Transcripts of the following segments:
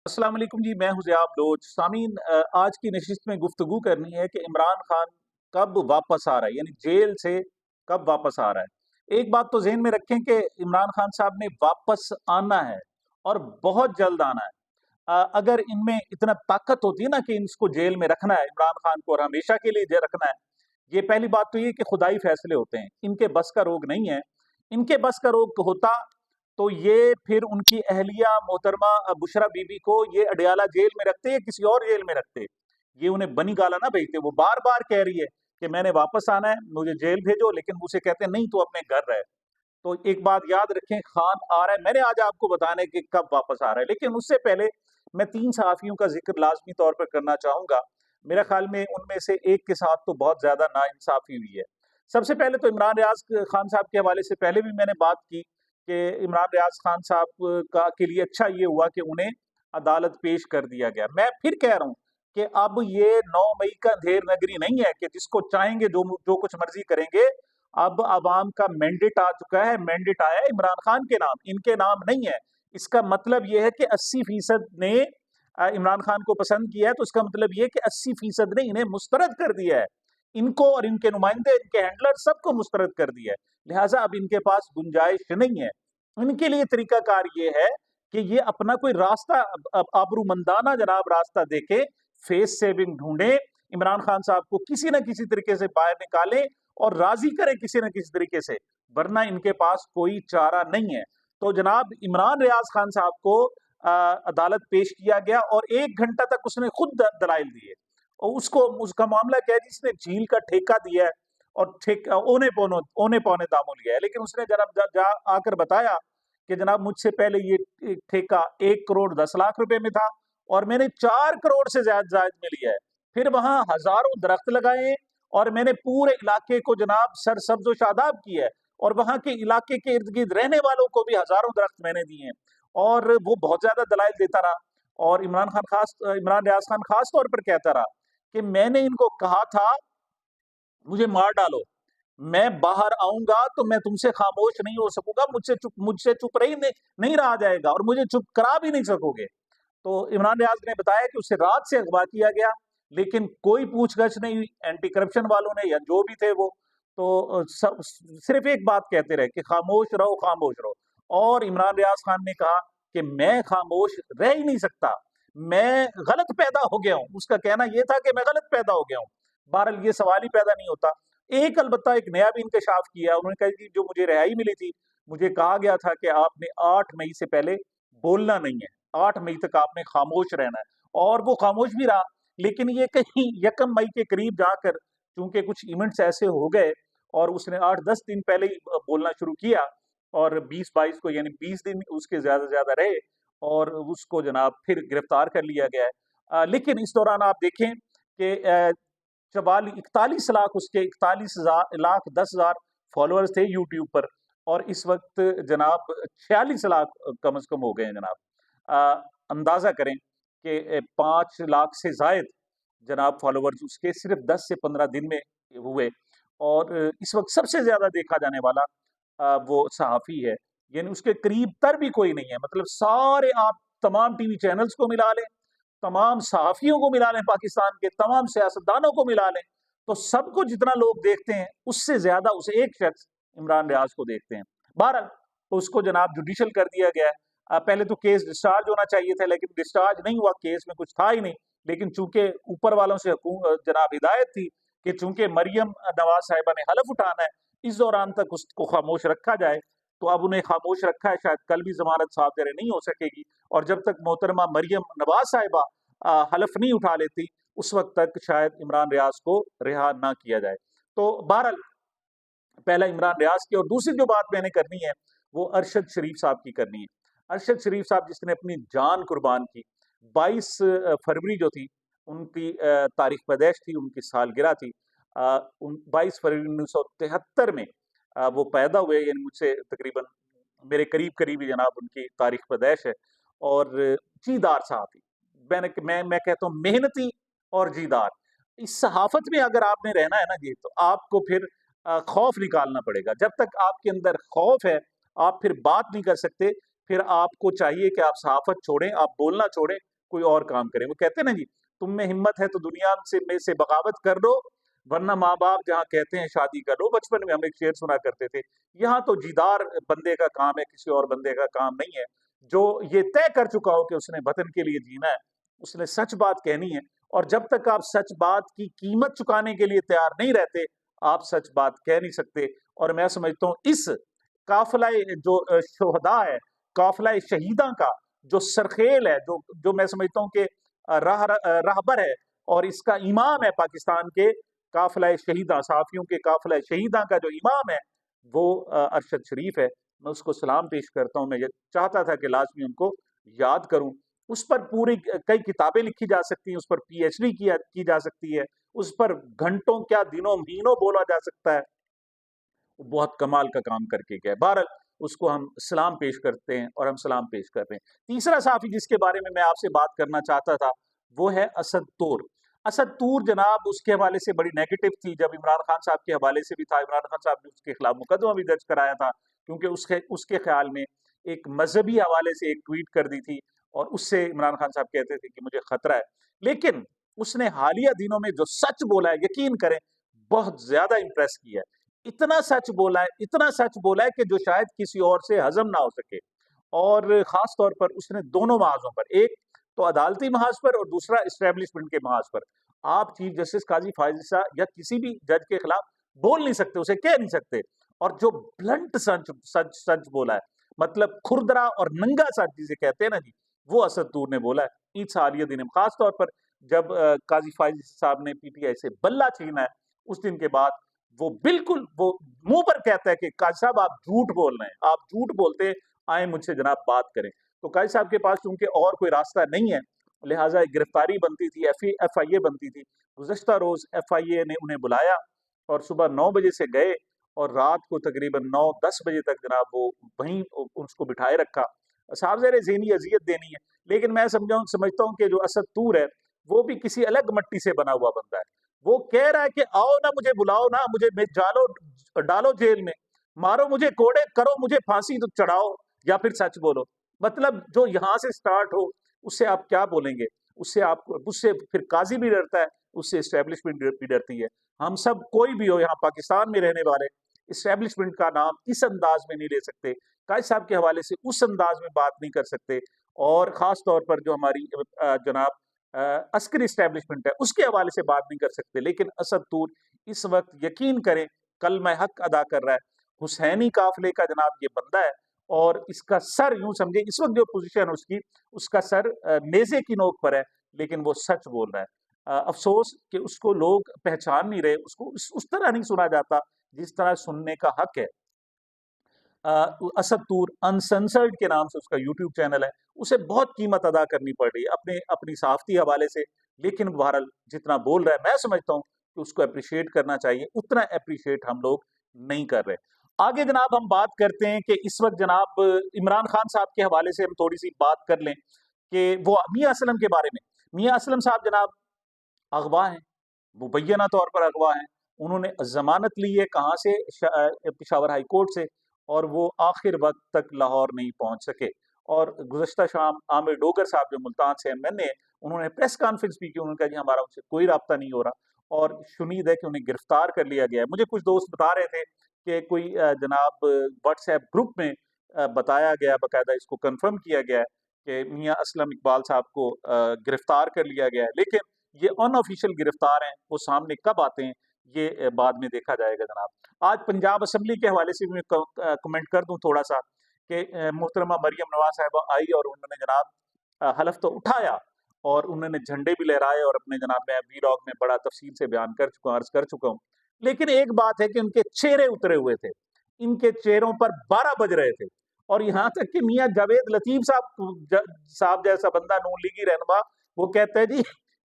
अस्सलाम वालेकुम जी, मैं हूं ज़ियाब लोच। सामीन, आज की नशिस्त में गुफ्तगू करनी है कि इमरान खान कब वापस आ रहा है, यानी जेल से कब वापस आ रहा है। एक बात तो ज़हन में रखें कि इमरान खान साहब ने वापस आना है और बहुत जल्द आना है। अगर इनमें इतना ताकत होती है ना कि इसको जेल में रखना है इमरान खान को और हमेशा के लिए रखना है, ये पहली बात तो ये कि खुदाई फैसले होते हैं, इनके बस का रोग नहीं है। इनके बस का रोग होता तो ये फिर उनकी अहलिया मोहतरमा बुशरा बीबी को ये अडयाला जेल में रखते या किसी और जेल में रखते। ये उन्हें बनी गाला ना भेजते। वो बार बार कह रही है कि मैंने वापस आना है, मुझे जेल भेजो, लेकिन उसे कहते हैं नहीं, तू अपने घर रह। तो एक बात याद रखें, खान आ रहा है। मैंने आज आपको बताना है कि कब वापस आ रहा है, लेकिन उससे पहले मैं तीन सहाफियों का जिक्र लाजमी तौर पर करना चाहूंगा। मेरा ख्याल में उनमें से एक के साथ तो बहुत ज्यादा नाइंसाफी हुई है। सबसे पहले तो इमरान रियाज खान साहब के हवाले से पहले भी मैंने बात की कि इमरान रियाज खान साहब का के लिए अच्छा ये हुआ कि उन्हें अदालत पेश कर दिया गया। मैं फिर कह रहा हूं कि अब ये 9 मई का अंधेर नगरी नहीं है कि जिसको चाहेंगे जो जो कुछ मर्जी करेंगे। अब अवाम का मैंडेट आ चुका है, मैंडेट आया है इमरान खान के नाम, इनके नाम नहीं है। इसका मतलब यह है कि 80% ने इमरान खान को पसंद किया है, तो इसका मतलब यह है कि 80% ने इन्हें मुस्तरद कर दिया है। इनको और इनके नुमाइंदे, इनके हैंडलर, सबको मुस्तरद कर दिया है। लिहाजा अब इनके पास गुंजाइश नहीं है। इनके लिए तरीकाकार ये है कि ये अपना कोई रास्ता, आबरूमंदाना जनाब रास्ता देके फेस सेविंग ढूंढे, इमरान खान साहब को किसी न किसी तरीके से बाहर निकाले और राजी करे किसी न किसी तरीके से, वरना इनके पास कोई चारा नहीं है। तो जनाब इमरान रियाज खान साहब को अदालत पेश किया गया और 1 घंटा तक उसने खुद दलाइल दिए। और उसको उसका मामला क्या है, जिसने झील का ठेका दिया है और ठेका ओने पौने दामों लिया है, लेकिन उसने जनाब जा आकर बताया कि जनाब मुझसे पहले ये ठेका 1 करोड़ 10 लाख रुपए में था और मैंने 4 करोड़ से ज्यादा में लिया है। फिर वहां हजारों दरख्त लगाए और मैंने पूरे इलाके को जनाब सरसब्ज शादाब किया है और वहां के इलाके के इर्द गिर्द रहने वालों को भी हजारों दरख्त मैंने दिए हैं। और वो बहुत ज्यादा दलाइल देता रहा और इमरान रियाज खान खास तौर पर कहता रहा कि मैंने इनको कहा था मुझे मार डालो, मैं बाहर आऊंगा तो मैं तुमसे खामोश नहीं हो सकूंगा, मुझसे चुप नहीं रहा जाएगा और मुझे चुप करा भी नहीं सकोगे। तो इमरान रियाज ने बताया कि उसे रात से अगवा किया गया, लेकिन कोई पूछगछ नहीं हुई एंटी करप्शन वालों ने या जो भी थे वो। तो सिर्फ एक बात कहते रहे कि खामोश रहो, खामोश रहो। और इमरान रियाज खान ने कहा कि मैं खामोश रह ही नहीं सकता, मैं गलत पैदा हो गया हूं। उसका कहना यह था कि मैं गलत पैदा हो गया हूं। बहरहाल ये सवाल ही पैदा नहीं होता। एक अलबत्ता एक नया भी इंकशाफ किया। उन्होंने कहा कि जो मुझे रिहाई मिली थी, मुझे कहा गया था कि आपने 8 मई से पहले बोलना नहीं है, 8 मई तक आपने खामोश रहना है। और वो खामोश भी रहा, लेकिन ये कहीं 1 मई के करीब जाकर चूंकि कुछ इवेंट्स ऐसे हो गए और उसने 8-10 दिन पहले ही बोलना शुरू किया और 20-22 को यानी 20 दिन उसके ज्यादा ज्यादा रहे और उसको जनाब फिर गिरफ्तार कर लिया गया है। लेकिन इस दौरान आप देखें कि 41 लाख उसके 41 लाख 10 हजार फॉलोअर्स थे यूट्यूब पर और इस वक्त जनाब 46 लाख कम से कम हो गए हैं जनाब। अंदाजा करें कि 5 लाख से जायद जनाब फॉलोवर्स उसके सिर्फ 10 से 15 दिन में हुए। और इस वक्त सबसे ज्यादा देखा जाने वाला वो सहाफी है, यानी उसके करीब तर भी कोई नहीं है। मतलब सारे आप तमाम टीवी चैनल्स को मिला लें, तमाम सहाफियों को मिला लें, पाकिस्तान के तमाम सियासतदानों को मिला लें, तो सबको जितना लोग देखते हैं उससे ज्यादा उस एक शख्स इमरान रियाज को देखते हैं। बहरहाल उसको जनाब जुडिशल कर दिया गया है। पहले तो केस डिस्चार्ज होना चाहिए था, लेकिन डिस्चार्ज नहीं हुआ, केस में कुछ था ही नहीं। लेकिन चूंकि ऊपर वालों से जनाब हिदायत थी कि चूंकि मरियम नवाज साहिबा ने हलफ उठाना है, इस दौरान तक उसको खामोश रखा जाए। तो अब उन्हें खामोश रखा है, शायद कल भी जमानत साहब नहीं हो सकेगी। और जब तक मोहतरमा मरियम नवाज साहिबा हलफ नहीं उठा लेती, उस वक्त तक शायद इमरान रियाज को रिहा ना किया जाए। तो बहरहाल पहला इमरान रियाज की, और दूसरी जो बात मैंने करनी है वो अरशद शरीफ साहब की करनी है। अरशद शरीफ साहब जिसने अपनी जान कुर्बान की, 22 फरवरी जो थी उनकी तारीख पैदैश थी, उनकी सालगिरह थी। 22 फरवरी 1973 में वो पैदा हुए, यानी मुझसे तकरीबन मेरे करीब करीब जनाब उनकी तारीख पैदैश है। और जीदार साहब, मैं कहता हूँ मेहनती और जीदार। इस सहाफत में अगर आपने रहना है ना जी, तो आपको फिर खौफ निकालना पड़ेगा। जब तक आपके अंदर खौफ है, आप फिर बात नहीं कर सकते। फिर आपको चाहिए कि आप सहाफत छोड़ें, आप बोलना छोड़ें कोई और काम करें। वो कहते हैं ना जी, तुम में हिम्मत है तो दुनिया में से बगावत कर लो, वरना माँ बाप जहाँ कहते हैं शादी कर लो। बचपन में हम एक शेर सुना करते थे। यहाँ तो जीदार बंदे का काम है, किसी और बंदे का काम नहीं है। जो ये तय कर चुका हो कि उसने वतन के लिए जीना है, उसने सच बात कहनी है। और जब तक आप सच बात की कीमत चुकाने के लिए तैयार नहीं रहते, आप सच बात कह नहीं सकते। और मैं समझता हूँ इस काफिला जो शोहदा है, काफिला शहीदा का जो सरखेल है, जो जो मैं समझता हूँ कि राहबर है और इसका इमाम है पाकिस्तान के काफिला शहीदा, साफियों के काफिला शहीदा का जो इमाम है, वो अरशद शरीफ है। मैं उसको सलाम पेश करता हूँ। मैं ये चाहता था कि लाजमी उनको याद करूं। उस पर पूरी कई किताबें लिखी जा सकती हैं, उस पर पीएचडी की जा सकती है, उस पर घंटों क्या दिनों महीनों बोला जा सकता है। वो बहुत कमाल का काम करके गया। बहरहाल उसको हम सलाम पेश करते हैं और हम सलाम पेश कर रहे हैं। तीसरा साफ़ी जिसके बारे में मैं आपसे बात करना चाहता था, वो है असद तूर। असद तूर जनाब उसके हवाले से बड़ी नेगेटिव थी, जब इमरान खान साहब के हवाले से भी था। इमरान खान साहब ने उसके खिलाफ मुकदमा भी दर्ज कराया था, क्योंकि उसके उसके ख्याल में एक मजहबी हवाले से एक ट्वीट कर दी थी और उससे इमरान खान साहब कहते थे कि मुझे खतरा है। लेकिन उसने हालिया दिनों में जो सच बोला है, यकीन करें, बहुत ज्यादा इंप्रेस किया है। इतना सच बोला है, इतना सच बोला है कि जो शायद किसी और से हजम ना हो सके। और खास तौर पर उसने दोनों महाजों पर, एक तो अदालती महाज पर और दूसरा इस्टेब्लिशमेंट के महाज पर, आप चीफ जस्टिस काजी फाजिल या किसी भी जज के खिलाफ बोल नहीं सकते, उसे कह नहीं सकते। और जो ब्लंट सच सच सच बोला है, मतलब खुरदरा और नंगा सच जिसे कहते हैं ना जी, वो असद तूर ने बोला है ईद सालिया दिन में। खास तौर पर जब काजी फाजिल साहब ने पीटीआई से बल्ला छीना है, उस दिन के बाद वो बिल्कुल वो मुंह पर कहता है कि काजी साहब आप झूठ बोल रहे हैं, आप झूठ बोलते हैं, आए मुझसे जनाब बात करें। तो काजी साहब के पास चूंकि और कोई रास्ता नहीं है, लिहाजा एक गिरफ्तारी बनती थी, एफआईए बनती थी। गुज़श्ता रोज एफआईए ने उन्हें बुलाया और सुबह 9 बजे से गए और रात को तकरीबन 9-10 बजे तक जनाब वो वहीं उसको बिठाए रखा। साहब ज़ाहिर है ज़हनी अज़ियत देनी है, लेकिन मैं समझता हूँ कि जो असद तूर है, वो भी किसी अलग मट्टी से बना हुआ बंदा है। वो कह रहा है कि आओ ना, मुझे बुलाओ ना, मुझे डालो डालो जेल में, मारो मुझे कोड़े, करो मुझे फांसी तो चढ़ाओ, या फिर सच बोलो। मतलब जो यहाँ से स्टार्ट हो, उससे आप क्या बोलेंगे? उससे फिर काजी भी डरता है, उससे एस्टेब्लिशमेंट भी डरती है। हम सब कोई भी हो यहाँ पाकिस्तान में रहने वाले, एस्टेब्लिशमेंट का नाम इस अंदाज में नहीं ले सकते, काजी साहब के हवाले से उस अंदाज में बात नहीं कर सकते। और खास तौर पर जो हमारी जनाब अस्करी एस्टेब्लिशमेंट है, उसके हवाले से बात नहीं कर सकते। लेकिन असद तूर इस वक्त यकीन करें कलमा हक अदा कर रहा है। हुसैनी काफिले का जनाब ये बंदा है और इसका सर यूं समझे, इस वक्त जो पोजीशन है उसकी, उसका सर नेज़े की नोक पर है, लेकिन वो सच बोल रहा है। अफसोस कि उसको लोग पहचान नहीं रहे, उसको उस तरह नहीं सुना जाता जिस तरह सुनने का हक है। असद तूर अनसेंसर्ड के नाम से उसका यूट्यूब चैनल है, उसे बहुत कीमत अदा करनी पड़ रही है अपने अपनी सहाफ़ती हवाले से। लेकिन बहरहाल जितना बोल रहा है, मैं समझता हूँ कि उसको एप्रिशिएट करना चाहिए, उतना एप्रिशिएट हम लोग नहीं कर रहे। आगे जनाब हम बात करते हैं कि इस वक्त जनाब इमरान खान साहब के हवाले से हम थोड़ी सी बात कर लें कि वो मियाँ असलम के बारे में। मियाँ असलम साहब जनाब अगवा हैं, मुबैना तौर पर अगवा हैं। उन्होंने ज़मानत ली है कहाँ से? पेशावर हाई कोर्ट से, और वो आखिर वक्त तक लाहौर नहीं पहुंच सके। और गुज़श्ता शाम आमिर डोगर साहब जो मुल्तान से एमएनए हैं, उन्होंने प्रेस कॉन्फ्रेंस भी की। उन्होंने कहा जी हमारा उनसे कोई राब्ता नहीं हो रहा और शुनीद है कि उन्हें गिरफ्तार कर लिया गया है। मुझे कुछ दोस्त बता रहे थे कि कोई जनाब व्हाट्सएप ग्रुप में बताया गया, बाकायदा इसको कंफर्म किया गया है कि मियाँ असलम इकबाल साहब को गिरफ्तार कर लिया गया है। लेकिन ये अनऑफिशियल गिरफ्तार हैं, वो सामने कब आते हैं ये बाद में देखा जाएगा जनाब। आज पंजाब असम्बली के हवाले से भी मैं कमेंट कर दूं थोड़ा सा कि मोहतरमा मरियम नवाज साहिबा आई और उन्होंने जनाब हलफ तो उठाया और उन्होंने झंडे भी लहराए और अपने जनाब मैं वीलॉग में बड़ा तफसील से बयान कर चुका हूँ, अर्ज कर चुका हूँ। लेकिन एक बात है कि उनके चेहरे उतरे हुए थे, इनके चेहरों पर 12 बज रहे थे। और यहाँ तक कि मियाँ जावेद लतीफ साहब जैसा बंदा, नून लीगी रहनुमा, वो कहता है जी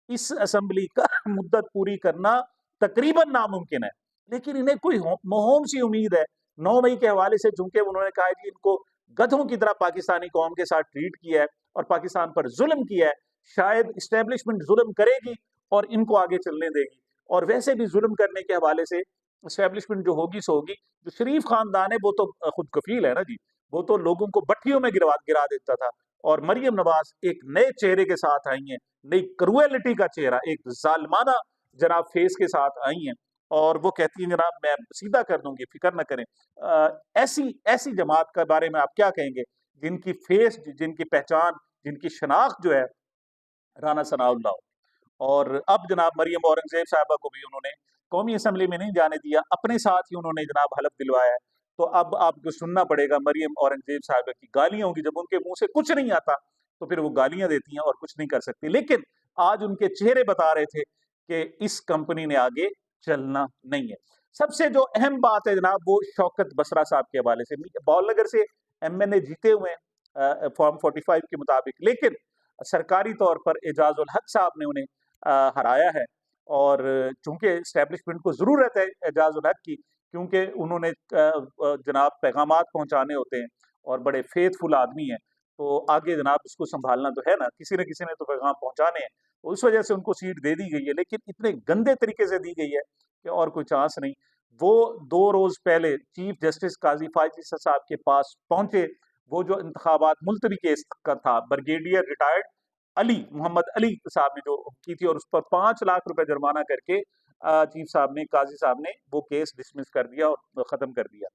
इस असेंबली का मुद्दत पूरी करना तकरीबन नामुमकिन है। लेकिन इन्हें कोई मोहम सी उम्मीद है 9 मई के हवाले से, चूंकि उन्होंने कहा है कि इनको गधों की तरह पाकिस्तानी कौम के साथ ट्रीट किया है और पाकिस्तान पर जुल्म किया है, शायद इस्टेब्लिशमेंट जुल्म करेगी और इनको आगे चलने देगी। और वैसे भी जुल्म करने के हवाले से इस्टेब्लिशमेंट जो होगी सो होगी। जो शरीफ खानदान है वो तो खुद कफील है ना जी, वो तो लोगों को भट्टियों में गिरा देता था। और मरियम नवाज एक नए चेहरे के साथ आई हैं, नई क्रूएलिटी का चेहरा, एक जालिमाना जनाब फेस के साथ आई हैं, और वो कहती हैं जनाब मैं सीधा कर दूंगी, फिक्र न करें। ऐसी ऐसी जमात के बारे में आप क्या कहेंगे, जिनकी फेस, जिनकी पहचान, जिनकी शनाख्त जो है राना सनाउल्लाह हो। और अब जनाब मरियम औरंगजेब साहबा को भी उन्होंने कौमी असम्बली में नहीं जाने दिया, अपने साथ ही उन्होंने जनाब हलफ दिलवाया है। तो अब आपको सुनना पड़ेगा मरियम औरंगजेब साहबा की गालियां होंगी, जब उनके मुंह से कुछ नहीं आता तो फिर वो गालियां देती हैं और कुछ नहीं कर सकती। लेकिन आज उनके चेहरे बता रहे थे कि इस कंपनी ने आगे चलना नहीं है। सबसे जो अहम बात है जनाब वो शौकत बसरा साहब के हवाले से, बौलनगर से एमएनए जीते हुए हैं फॉर्म 45 के मुताबिक, लेकिन सरकारी तौर पर एजाजुल हक साहब ने उन्हें हराया है। और चूंकि इस्टेब्लिशमेंट को जरूरत है एजाजुल हक की, क्योंकि उन्होंने जनाब पैगामात पहुंचाने होते हैं और बड़े फेथफुल आदमी हैं, तो आगे जनाब उसको संभालना तो है ना, किसी न किसी ने तो पैगाम पहुंचाने हैं, तो उस वजह से उनको सीट दे दी गई है। लेकिन इतने गंदे तरीके से दी गई है कि और कोई चांस नहीं। वो 2 रोज पहले चीफ जस्टिस काजी फायज ईसा साहब के पास पहुंचे, वो जो इंतखाबात मुलतवी केस का था, ब्रिगेडियर रिटायर्ड अली मोहम्मद अली साहब ने जो की थी, और उस पर 5 लाख रुपए जुर्माना करके चीफ साहब ने, काजी साहब ने वो केस डिसमिस कर दिया और खत्म कर दिया।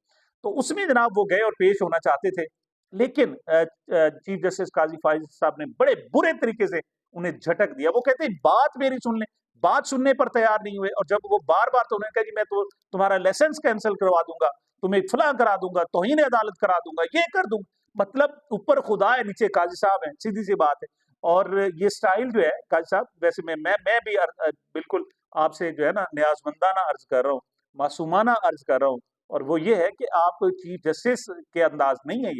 तो उसमें जनाब वो गए और पेश होना चाहते थे, लेकिन चीफ जस्टिस काजी फाइज साहब ने बड़े बुरे तरीके से उन्हें झटक दिया। वो कहते हैं बात मेरी सुन ले, बात सुनने पर तैयार नहीं हुए, और जब वो बार बार, तो उन्होंने कहा जी मैं तो तुम्हारा लाइसेंस कैंसिल करवा दूंगा, तुम्हें फला करा दूंगा, तौहीन अदालत करा दूंगा, ये कर दूंगा। मतलब ऊपर खुदा है, नीचे काजी साहब है, सीधी सी बात है। और ये स्टाइल जो है काजी साहब, वैसे मैं भी बिल्कुल आपसे जो है ना न्याजमंदाना अर्ज कर रहा हूँ, मासूमाना अर्ज कर रहा हूँ, और वो ये है कि आप चीफ जस्टिस के अंदाज नहीं है,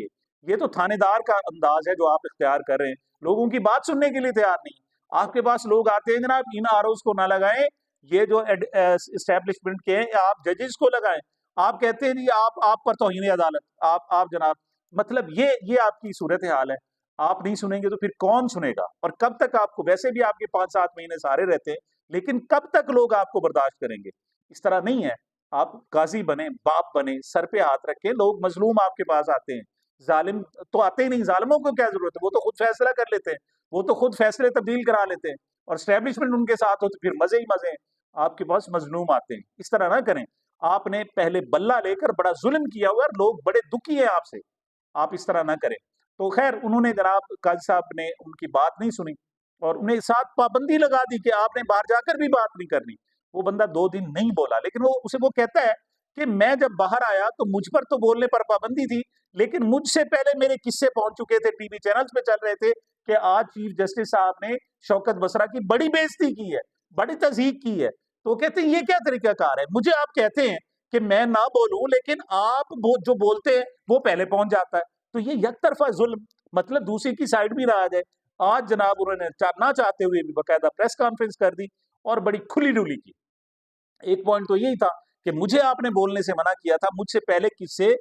ये तो थानेदार का अंदाज है जो आप इख्तियार कर रहे हैं। लोगों की बात सुनने के लिए तैयार नहीं। आपके पास लोग आते हैं जनाब, इन आरोज को ना लगाएं, ये जो इस्टेब्लिशमेंट के हैं, आप जजेस को लगाएं। आप कहते हैं जी आप पर तौहीन अदालत, आप जनाब, मतलब ये आपकी सूरत हाल है। आप नहीं सुनेंगे तो फिर कौन सुनेगा, और कब तक आपको, वैसे भी आपके 5-7 महीने सारे रहते हैं, लेकिन कब तक लोग आपको बर्दाश्त करेंगे। इस तरह नहीं है, आप काजी बने, बाप बने, सर पे हाथ रखें। लोग मजलूम आपके पास आते हैं, जालिम तो आते ही नहीं। जालिमों को क्या जरूरत है, वो तो खुद फैसला कर लेते हैं, वो तो खुद फैसले तब्दील करा लेते हैं, और स्टैब्लिशमेंट उनके साथ हो तो फिर मजे ही मजे हैं। आपके पास मजलूम आते हैं, इस तरह ना करें। आपने पहले बल्ला लेकर बड़ा जुल्म किया हुआ है, लोग बड़े दुखी हैं आपसे, आप इस तरह ना करें। तो खैर उन्होंने, जनाब काजी साहब ने उनकी बात नहीं सुनी, और उन्हें साथ पाबंदी लगा दी कि आपने बाहर जाकर भी बात नहीं करनी। वो बंदा 2 दिन नहीं बोला, लेकिन वो कहता है कि मैं जब बाहर आया तो मुझ पर तो बोलने पर पाबंदी थी, लेकिन मुझसे पहले मेरे किस्से पहुंच चुके थे, टीवी चैनल्स पे चल रहे थे कि आज चीफ जस्टिस साहब ने शौकत बसरा की बड़ी बेइज्जती की है, बड़ी तज़हीक की है। तो वो कहते हैं ये क्या तरीकाकार है, मुझे आप कहते हैं कि मैं ना बोलूं, लेकिन आप जो बोलते हैं वो पहले पहुंच जाता है। तो ये यकतरफा जुल्म, मतलब दूसरे की साइड भी रहा जाए। आज जनाब उन्होंने ना चाहते हुए भी बाकायदा प्रेस कॉन्फ्रेंस कर दी और बड़ी खुली डुली की। एक पॉइंट तो यही था कि मुझे आपने बोलने से मना किया था, मुझसे पहले किससे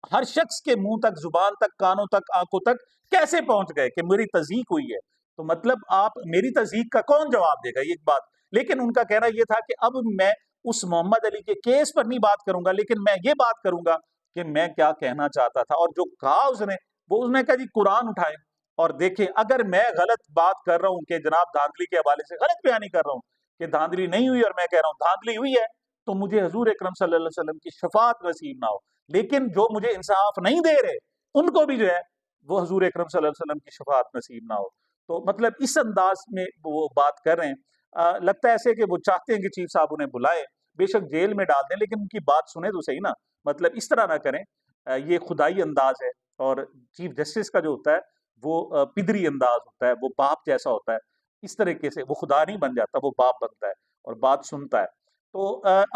हर शख्स के मुंह तक, जुबान तक, कानों तक, आंखों तक कैसे पहुंच गए कि मेरी तज़हीक हुई है। तो मतलब आप, मेरी तज़हीक का कौन जवाब देगा, ये एक बात। लेकिन उनका कहना यह था कि अब मैं उस मोहम्मद अली के केस पर नहीं बात करूंगा, लेकिन मैं ये बात करूंगा कि मैं क्या कहना चाहता था। और जो कहा उसने, वो उसने कहा जी कुरान उठाए और देखें, अगर मैं गलत बात कर रहा हूं कि जनाब धांधली के हवाले से गलत बयानी कर रहा हूं कि धांधली नहीं हुई, और मैं कह रहा हूं धांधली हुई है, तो मुझे हजूर अकरम सल्लल्लाहु अलैहि वसल्लम की शफाअत नसीब ना हो। लेकिन जो मुझे इंसाफ नहीं दे रहे, उनको भी जो है वो हजूर अकरम सल्लल्लाहु अलैहि वसल्लम की शफाअत नसीब ना हो। तो मतलब इस अंदाज में वो बात कर रहे हैं। लगता है ऐसे कि वो चाहते हैं कि चीफ साहब उन्हें बुलाए, बेशक जेल में डाल दें, लेकिन उनकी बात सुने तो सही ना। मतलब इस तरह ना करें, ये खुदाई अंदाज है। और चीफ जस्टिस का जो होता है वो पिदरी अंदाज होता है, वो बाप जैसा होता है। इस तरीके से वो खुदा नहीं बन जाता, वो बाप बनता है और बात सुनता है। तो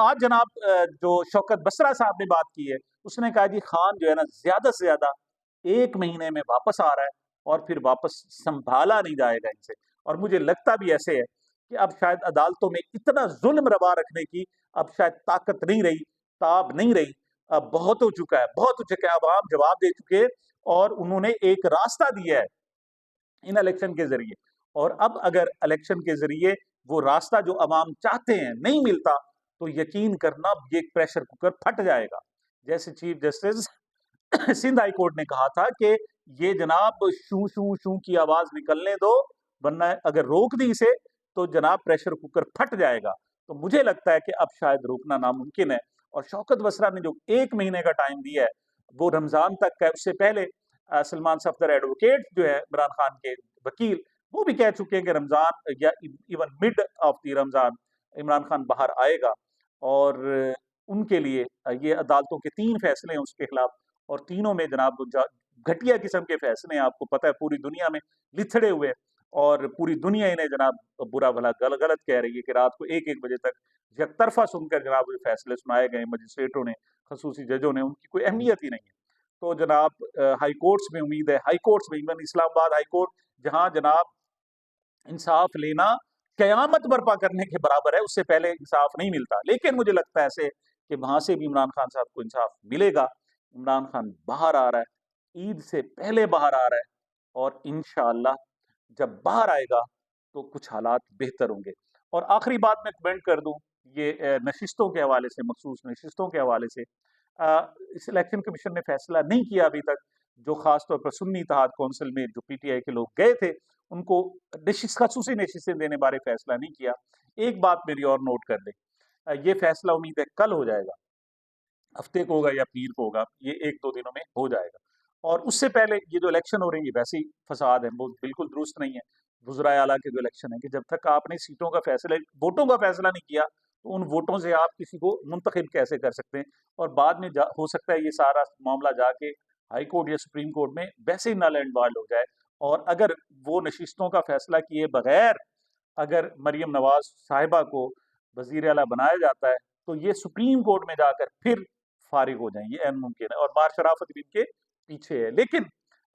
आज जनाब जो शौकत बसरा साहब ने बात की है, उसने कहा जी खान जो है ना, ज्यादा से ज्यादा 1 महीने में वापस आ रहा है, और फिर वापस संभाला नहीं जाएगा इनसे। और मुझे लगता भी ऐसे है कि अब शायद अदालतों में इतना जुल्म रवा रखने की अब शायद ताकत नहीं रही, ताब नहीं रही। अब बहुत हो चुका है, बहुत हो चुका है, अब आम जवाब दे चुके हैं, और उन्होंने एक रास्ता दिया है इन इलेक्शन के जरिए। और अब अगर इलेक्शन के जरिए वो रास्ता जो अवाम चाहते हैं नहीं मिलता, तो यकीन करना ये प्रेशर कुकर फट जाएगा। जैसे chief justice Sindh high court ने कहा था कि ये जनाब शू शू शू की आवाज निकलने दो, वरना अगर रोक दी इसे तो जनाब प्रेशर कुकर फट जाएगा। तो मुझे लगता है कि अब शायद रोकना नामुमकिन है। और शौकत बसरा ने जो 1 महीने का टाइम दिया है, वो रमज़ान तक है। उससे पहले सलमान सफदर एडवोकेट जो है इमरान खान के वकील, वो भी कह चुके हैं कि रमज़ान या even mid of the Ramzan Imran Khan बाहर आएगा। और उनके लिए ये अदालतों के 3 फैसले हैं उसके खिलाफ, और तीनों में जनाब घटिया किस्म के फैसले हैं। आपको पता है पूरी दुनिया में लिथड़े हुए, और पूरी दुनिया इन्हें जनाब बुरा भला गलत कह रही है कि रात को 1-1 बजे तक यकतरफा सुनकर जनाब ये फैसले सुनाए गए मजिस्ट्रेटों ने, खसूसी जजों ने, उनकी कोई अहमियत ही नहीं है। तो जनाब हाई कोर्ट्स में उम्मीद है, हाई कोर्ट्स में इवन इस्लामाबाद हाई कोर्ट, जहां जनाब इंसाफ लेना कयामत बर्पा करने के बराबर है, उससे पहले इंसाफ नहीं मिलता। लेकिन मुझे लगता है ऐसे कि वहां से भी इमरान खान साहब को इंसाफ मिलेगा। इमरान खान बाहर आ रहा है, ईद से पहले बाहर आ रहा है, और इंशाअल्लाह जब बाहर आएगा तो कुछ हालात बेहतर होंगे। और आखिरी बात मैं कमेंट कर दूं, ये नशिस्तों के हवाले से, मखसूस नशिस्तों के हवाले से, इस इलेक्शन कमीशन ने फैसला नहीं किया अभी तक। जो खास तौर पर सुन्नी इत्तेहाद कौंसिल में जो पीटीआई के लोग गए थे, उनको खसूसी नशिस्तें देने बारे फैसला नहीं किया। एक बात मेरी और नोट कर दें, ये फैसला उम्मीद है कल हो जाएगा, हफ्ते को होगा या पीर को होगा, ये 1-2 दिनों में हो जाएगा। और उससे पहले ये जो इलेक्शन हो रही है, वैसे ही फसाद है, वो बिल्कुल दुरुस्त नहीं है। वज़राए आला के जो इलेक्शन है, कि जब तक आपने सीटों का फैसला, वोटों का फैसला नहीं किया, तो उन वोटों से आप किसी को मुंतखब कैसे कर सकते हैं? और बाद में हो सकता है ये सारा मामला जाके हाई कोर्ट या सुप्रीम कोर्ट में वैसे ही नल एंड वाइड हो जाए। और अगर वो नशिस्तों का फैसला किए बगैर अगर मरियम नवाज साहिबा को वजीर आला बनाया जाता है, तो ये सुप्रीम कोर्ट में जाकर फिर फारिग हो जाएंगे, ये मुमकिन है। और बार शराफत भी इनके पीछे है। लेकिन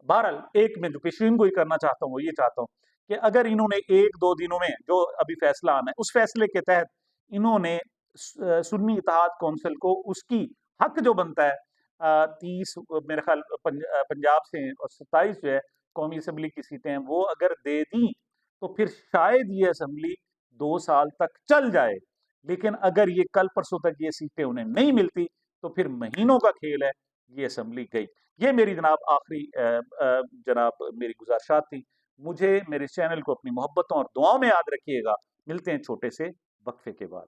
बहरहाल एक मैं जो पेशीन गोई करना चाहता हूँ, वो ये चाहता हूँ कि अगर इन्होंने 1-2 दिनों में जो अभी फैसला आना है, उस फैसले के तहत इन्होंने सुन्नी इत्तेहाद कौंसिल को उसकी हक जो बनता है, 30 मेरे ख्याल पंजाब से हैं, और 27 जो है कौमी असम्बली की सीटें हैं, वो अगर दे दी तो फिर शायद ये असम्बली 2 साल तक चल जाए। लेकिन अगर ये कल परसों तक ये सीटें उन्हें नहीं मिलती, तो फिर महीनों का खेल है, ये असम्बली गई। ये मेरी जनाब आखिरी जनाब मेरी गुजारिशात थी। मुझे मेरे चैनल को अपनी मोहब्बतों और दुआओं में याद रखिएगा। मिलते हैं छोटे से वक्फे के बाद।